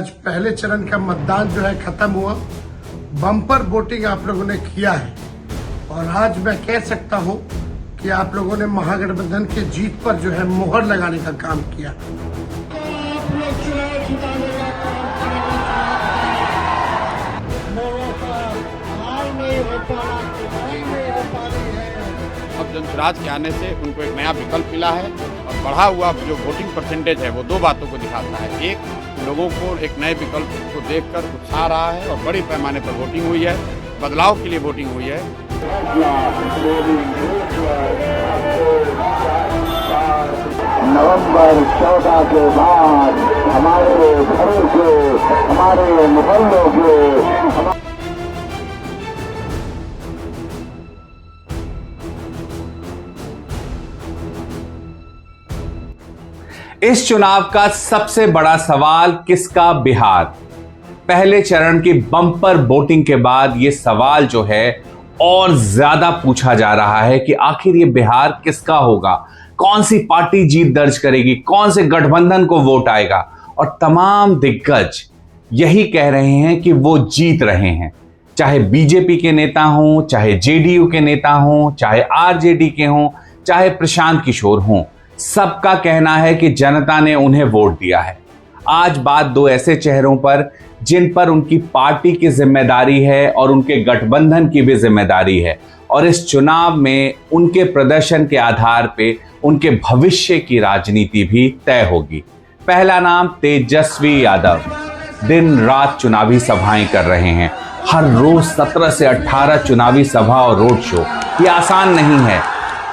आज पहले चरण का मतदान जो है खत्म हुआ। बम्पर वोटिंग आप लोगों ने किया है और आज मैं कह सकता हूं कि आप लोगों ने महागठबंधन के जीत पर जो है मोहर लगाने का काम किया। अब जनसुराज के आने से उनको एक नया विकल्प मिला है और बढ़ा हुआ जो वोटिंग परसेंटेज है वो दो बातों को दिखाता है। एक, लोगों को एक नए विकल्प को देखकर उत्साह रहा है और बड़ी पैमाने पर वोटिंग हुई है, बदलाव के लिए वोटिंग हुई है। नवंबर 14 के बाद हमारे घरों के, हमारे मोहल्लों के इस चुनाव का सबसे बड़ा सवाल किसका बिहार। पहले चरण की बम्पर वोटिंग के बाद यह सवाल जो है और ज्यादा पूछा जा रहा है कि आखिर ये बिहार किसका होगा, कौन सी पार्टी जीत दर्ज करेगी, कौन से गठबंधन को वोट आएगा। और तमाम दिग्गज यही कह रहे हैं कि वो जीत रहे हैं, चाहे बीजेपी के नेता हों, चाहे जेडीयू के नेता हों, चाहे आरजेडी के हों, चाहे प्रशांत किशोर हों, सबका कहना है कि जनता ने उन्हें वोट दिया है। आज बात दो ऐसे चेहरों पर जिन पर उनकी पार्टी की जिम्मेदारी है और उनके गठबंधन की भी जिम्मेदारी है और इस चुनाव में उनके प्रदर्शन के आधार पे उनके भविष्य की राजनीति भी तय होगी। पहला नाम तेजस्वी यादव। दिन रात चुनावी सभाएं कर रहे हैं, हर रोज 17 से 18 चुनावी सभा और रोड शो। ये आसान नहीं है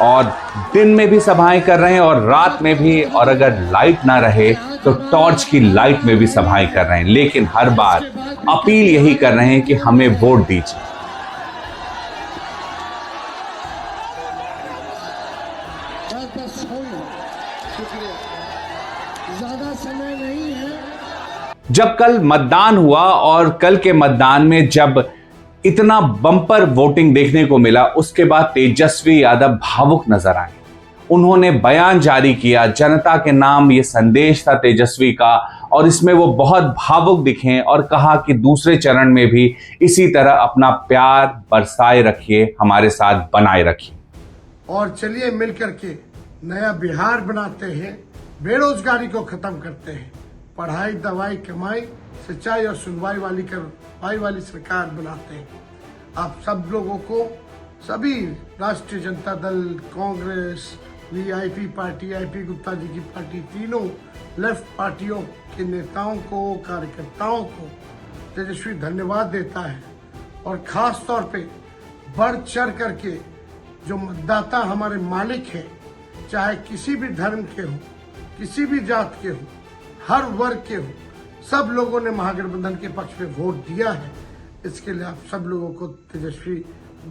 और दिन में भी सभाएं कर रहे हैं और रात में भी, और अगर लाइट ना रहे तो टॉर्च की लाइट में भी सभाएं कर रहे हैं, लेकिन हर बार अपील यही कर रहे हैं कि हमें वोट दीजिए। जब कल मतदान हुआ और कल के मतदान में जब इतना बम्पर वोटिंग देखने को मिला, उसके बाद तेजस्वी यादव भावुक नजर आए। उन्होंने बयान जारी किया, जनता के नाम ये संदेश था तेजस्वी का, और इसमें वो बहुत भावुक दिखे और कहा कि दूसरे चरण में भी इसी तरह अपना प्यार बरसाए रखिए, हमारे साथ बनाए रखिए। और चलिए मिलकर के नया बिहार बनाते हैं, बेरोजगारी को खत्म करते हैं, पढ़ाई दवाई कमाई सच्चाई और सुनवाई वाली सरकार बनाते हैं। आप सब लोगों को, सभी Rashtriya Janata Dal, Congress, VIP party, IP Gupta ji की पार्टी, तीनों लेफ्ट पार्टियों के नेताओं को, कार्यकर्ताओं को तेजस्वी धन्यवाद देता है। और खास तौर पे बढ़ चढ़ करके जो मतदाता हमारे मालिक हैं, चाहे किसी भी धर्म के हो, किसी भी जात के हो, हर वर्ग के हो, सब लोगों ने महागठबंधन के पक्ष में वोट दिया है। इसके लिए आप सब लोगों को तेजस्वी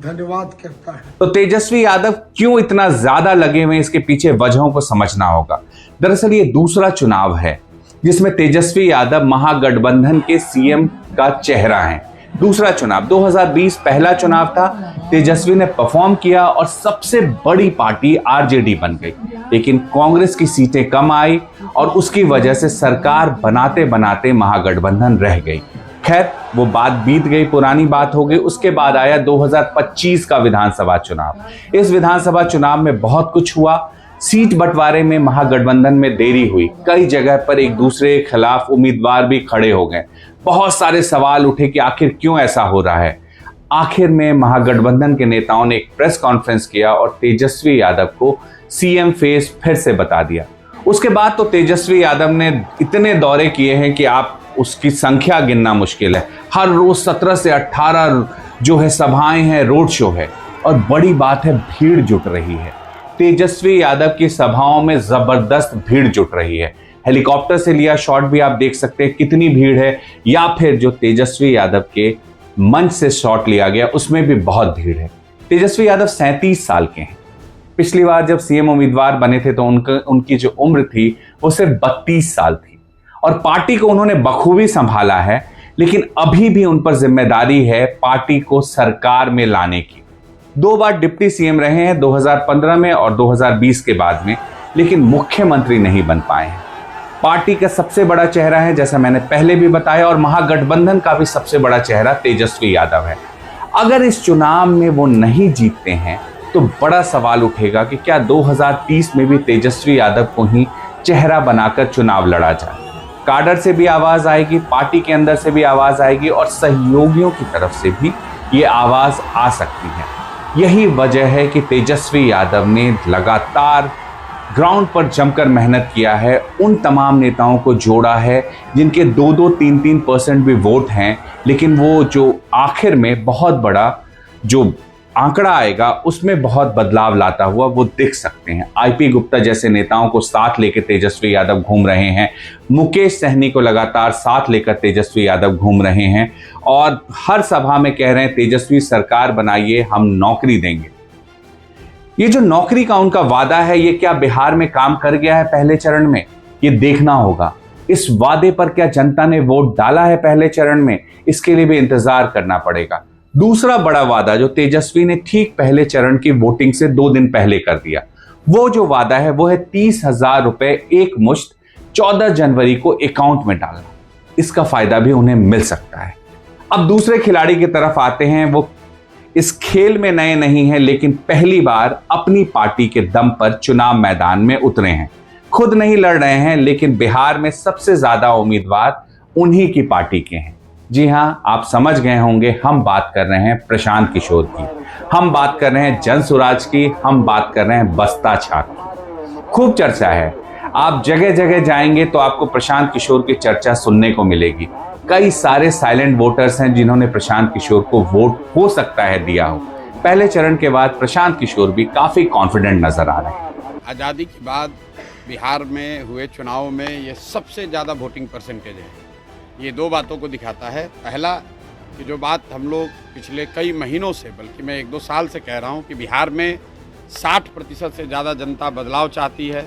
धन्यवाद करता है। तो तेजस्वी यादव क्यों इतना ज्यादा लगे हुए, इसके पीछे वजहों को समझना होगा। दरअसल ये दूसरा चुनाव है जिसमें तेजस्वी यादव महागठबंधन के सीएम का चेहरा है। दूसरा चुनाव, 2020 पहला चुनाव था, तेजस्वी ने परफॉर्म किया और सबसे बड़ी पार्टी आरजेडी बन गई, लेकिन कांग्रेस की सीटें कम आई और उसकी वजह से सरकार बनाते बनाते महागठबंधन रह गई। खैर, वो बात बीत गई, पुरानी बात हो गई। उसके बाद आया 2025 का विधानसभा चुनाव। इस विधानसभा चुनाव में बहुत कुछ हुआ। सीट बंटवारे में महागठबंधन में देरी हुई, कई जगह पर एक दूसरे के खिलाफ उम्मीदवार भी खड़े हो गए। बहुत सारे सवाल उठे कि आखिर क्यों ऐसा हो रहा है। आखिर में महागठबंधन के नेताओं ने एक प्रेस कॉन्फ्रेंस किया और तेजस्वी यादव को सीएम फेस फिर से बता दिया। उसके बाद तो तेजस्वी यादव ने इतने दौरे किए हैं कि आप उसकी संख्या गिनना मुश्किल है। हर रोज 17 से 18 जो है सभाएं हैं, रोड शो है, और बड़ी बात है भीड़ जुट रही है। तेजस्वी यादव की सभाओं में जबरदस्त भीड़ जुट रही है। हेलीकॉप्टर से लिया शॉट भी आप देख सकते हैं कितनी भीड़ है, या फिर जो तेजस्वी यादव के मंच से शॉट लिया गया उसमें भी बहुत भीड़ है। तेजस्वी यादव 37 साल के हैं। पिछली बार जब सीएम उम्मीदवार बने थे तो उनकी जो उम्र थी वो सिर्फ 32 साल थी और पार्टी को उन्होंने बखूबी संभाला है, लेकिन अभी भी उन पर जिम्मेदारी है पार्टी को सरकार में लाने की। 2 बार डिप्टी सीएम रहे हैं, 2015 में और 2020 के बाद में, लेकिन मुख्यमंत्री नहीं बन पाए हैं। पार्टी का सबसे बड़ा चेहरा है, जैसा मैंने पहले भी बताया, और महागठबंधन का भी सबसे बड़ा चेहरा तेजस्वी यादव है। अगर इस चुनाव में वो नहीं जीतते हैं तो बड़ा सवाल उठेगा कि क्या 2030 में भी तेजस्वी यादव को ही चेहरा बनाकर चुनाव लड़ा जाए। काडर से भी आवाज आएगी, पार्टी के अंदर से भी आवाज आएगी और सहयोगियों की तरफ से भी ये आवाज आ सकती है। यही वजह है कि तेजस्वी यादव ने लगातार ग्राउंड पर जमकर मेहनत किया है, उन तमाम नेताओं को जोड़ा है जिनके 2-2, 3-3% भी वोट हैं, लेकिन वो जो आखिर में बहुत बड़ा जो आंकड़ा आएगा उसमें बहुत बदलाव लाता हुआ वो दिख सकते हैं। आईपी गुप्ता जैसे नेताओं को साथ लेकर तेजस्वी यादव घूम रहे हैं, मुकेश सहनी को लगातार साथ लेकर तेजस्वी यादव घूम रहे हैं और हर सभा में कह रहे हैं तेजस्वी सरकार बनाइए, हम नौकरी देंगे। ये जो नौकरी का उनका वादा है, ये क्या बिहार में काम कर गया है पहले चरण में? ये देखना होगा। इस वादे पर क्या जनता ने वोट डाला है पहले चरण में? इसके लिए भी इंतजार करना पड़ेगा। दूसरा बड़ा वादा जो तेजस्वी ने ठीक पहले चरण की वोटिंग से 2 दिन पहले कर दिया, वो जो वादा है वो है 30,000 रुपए एक मुश्त 14 जनवरी को अकाउंट में डालना। इसका फायदा भी उन्हें मिल सकता है। अब दूसरे खिलाड़ी की तरफ आते हैं। वो इस खेल में नए नहीं हैं, लेकिन पहली बार अपनी पार्टी के दम पर चुनाव मैदान में उतरे हैं। खुद नहीं लड़ रहे हैं, लेकिन बिहार में सबसे ज्यादा उम्मीदवार उन्हीं की पार्टी के हैं। जी हां, आप समझ गए होंगे, हम बात कर रहे हैं प्रशांत किशोर की, हम बात कर रहे हैं जनसुराज की, हम बात कर रहे हैं बस्ता छाप की। खूब चर्चा है। आप जगह जगह जाएंगे तो आपको प्रशांत किशोर की चर्चा सुनने को मिलेगी। कई सारे साइलेंट वोटर्स हैं जिन्होंने प्रशांत किशोर को वोट हो सकता है दिया हो। पहले चरण के बाद प्रशांत किशोर भी काफी कॉन्फिडेंट नजर आ रहे हैं। आज़ादी के बाद बिहार में हुए चुनाव में ये सबसे ज़्यादा वोटिंग परसेंटेज है। ये 2 बातों को दिखाता है। पहला कि जो बात हम लोग पिछले कई महीनों से, बल्कि मैं 1-2 साल से कह रहा हूँ कि बिहार में 60% से ज़्यादा जनता बदलाव चाहती है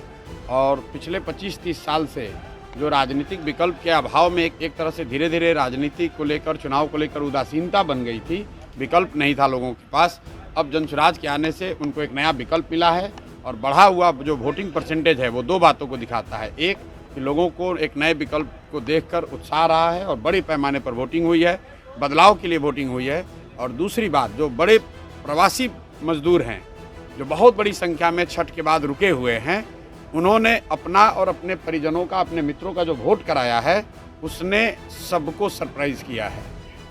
और पिछले 25-30 साल से जो राजनीतिक विकल्प के अभाव में एक तरह से धीरे धीरे राजनीति को लेकर, चुनाव को लेकर उदासीनता बन गई थी, विकल्प नहीं था लोगों के पास। अब जनसुराज के आने से उनको एक नया विकल्प मिला है और बढ़ा हुआ जो वोटिंग परसेंटेज है वो 2 बातों को दिखाता है। एक कि लोगों को एक नए विकल्प को देखकर उत्साह रहा है और बड़े पैमाने पर वोटिंग हुई है, बदलाव के लिए वोटिंग हुई है। और दूसरी बात, जो बड़े प्रवासी मजदूर हैं जो बहुत बड़ी संख्या में छठ के बाद रुके हुए हैं, उन्होंने अपना और अपने परिजनों का, अपने मित्रों का जो वोट कराया है उसने सबको सरप्राइज किया है।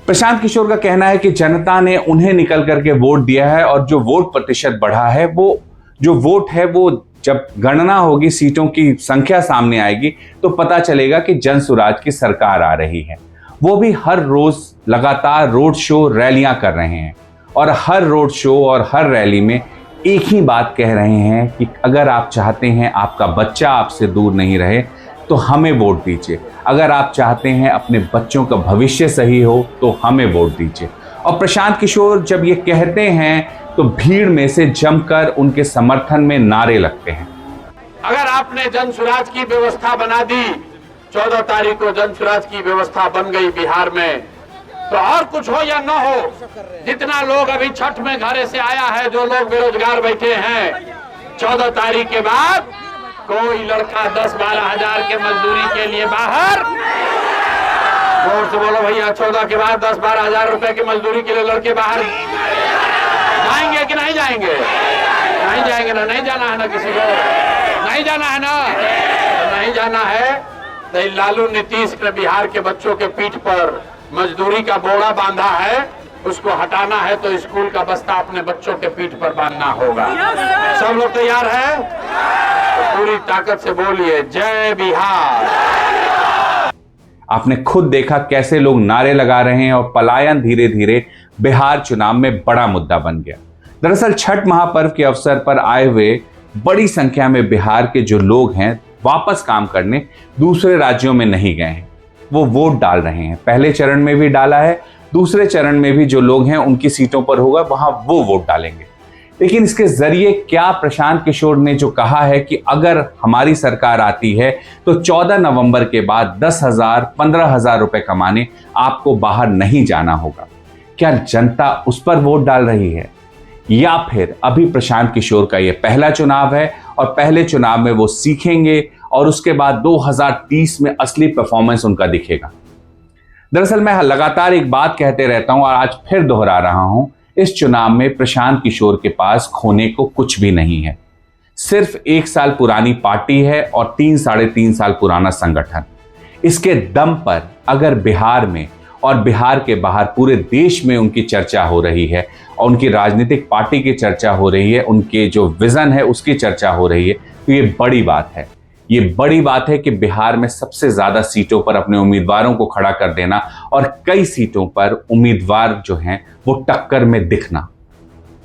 प्रशांत किशोर का कहना है कि जनता ने उन्हें निकल करके वोट दिया है और जो वोट प्रतिशत बढ़ा है, वो जो वोट है वो जब गणना होगी, सीटों की संख्या सामने आएगी तो पता चलेगा कि जनसुराज की सरकार आ रही है। वो भी हर रोज लगातार रोड शो, रैलियां कर रहे हैं और हर रोड शो और हर रैली में एक ही बात कह रहे हैं कि अगर आप चाहते हैं आपका बच्चा आपसे दूर नहीं रहे तो हमें वोट दीजिए। अगर आप चाहते हैं अपने बच्चों का भविष्य सही हो तो हमें वोट दीजिए। और प्रशांत किशोर जब ये कहते हैं तो भीड़ में से जमकर उनके समर्थन में नारे लगते हैं। अगर आपने जनसुराज की व्यवस्था बना दी, 14 तारीख को जनसुराज की व्यवस्था बन गई बिहार में, तो और कुछ हो या न हो, जितना लोग अभी छठ में घरे से आया है, जो लोग बेरोजगार बैठे हैं, 14 तारीख के बाद कोई लड़का 10-12 हजार के मजदूरी के लिए बाहर, जोर से बोलो भैया, 14 के बाद 10-12 हजार रुपए की मजदूरी के लिए लड़के बाहर जाएंगे कि नहीं जाएंगे? नहीं जाएंगे ना, नहीं जाना है ना, किसी को नहीं जाना है ना, नहीं जाना है। तो लालू नीतीश ने बिहार के बच्चों के पीठ पर मजदूरी का बोरा बांधा है, उसको हटाना है तो स्कूल का बस्ता अपने बच्चों के पीठ पर बांधना होगा। सब लोग तैयार हैं? तो पूरी ताकत से बोलिए जय बिहार। आपने खुद देखा कैसे लोग नारे लगा रहे हैं और पलायन धीरे धीरे बिहार चुनाव में बड़ा मुद्दा बन गया। दरअसल छठ महापर्व के अवसर पर आए हुए बड़ी संख्या में बिहार के जो लोग हैं वापस काम करने दूसरे राज्यों में नहीं गए हैं, वो वोट डाल रहे हैं। पहले चरण में भी डाला है, दूसरे चरण में भी जो लोग हैं उनकी सीटों पर होगा, वहां वो वोट डालेंगे। लेकिन इसके जरिए क्या प्रशांत किशोर ने जो कहा है कि अगर हमारी सरकार आती है तो 14 नवंबर के बाद 10,000, 15,000 रुपए कमाने आपको बाहर नहीं जाना होगा, क्या जनता उस पर वोट डाल रही है? या फिर अभी प्रशांत किशोर का यह पहला चुनाव है और पहले चुनाव में वो सीखेंगे और उसके बाद 2030 में असली परफॉर्मेंस उनका दिखेगा। दरअसल मैं लगातार एक बात कहते रहता हूं और आज फिर दोहरा रहा हूं, इस चुनाव में प्रशांत किशोर के पास खोने को कुछ भी नहीं है। सिर्फ 1 साल पुरानी पार्टी है और 3-3.5 साल पुराना संगठन। इसके दम पर अगर बिहार में और बिहार के बाहर पूरे देश में उनकी चर्चा हो रही है और उनकी राजनीतिक पार्टी की चर्चा हो रही है, उनके जो विजन है उसकी चर्चा हो रही है, तो ये बड़ी बात है। ये बड़ी बात है कि बिहार में सबसे ज्यादा सीटों पर अपने उम्मीदवारों को खड़ा कर देना और कई सीटों पर उम्मीदवार जो हैं वो टक्कर में दिखना।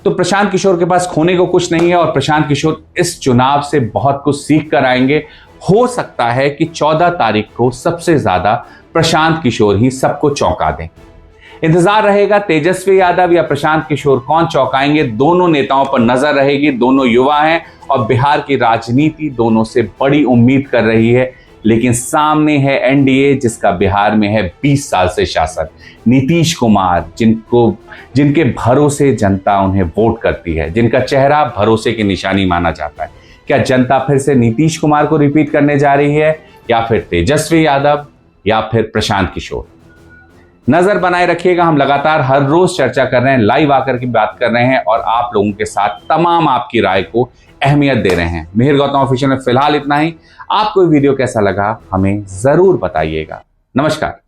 तो प्रशांत किशोर के पास खोने को कुछ नहीं है और प्रशांत किशोर इस चुनाव से बहुत कुछ सीख कर आएंगे। हो सकता है कि 14 तारीख को सबसे ज्यादा प्रशांत किशोर ही सबको चौंका दें। इंतजार रहेगा तेजस्वी यादव या प्रशांत किशोर कौन चौंकाएंगे। दोनों नेताओं पर नजर रहेगी, दोनों युवा हैं और बिहार की राजनीति दोनों से बड़ी उम्मीद कर रही है। लेकिन सामने है एनडीए जिसका बिहार में है 20 साल से शासन। नीतीश कुमार जिनके भरोसे जनता उन्हें वोट करती है, जिनका चेहरा भरोसे की निशानी माना जाता है। क्या जनता फिर से नीतीश कुमार को रिपीट करने जा रही है या फिर तेजस्वी यादव या फिर प्रशांत किशोर? नजर बनाए रखिएगा। हम लगातार हर रोज चर्चा कर रहे हैं, लाइव आकर की बात कर रहे हैं और आप लोगों के साथ तमाम आपकी राय को अहमियत दे रहे हैं। मिहिर गौतम ऑफिशियल में फिलहाल इतना ही। आपको वीडियो कैसा लगा हमें जरूर बताइएगा। नमस्कार।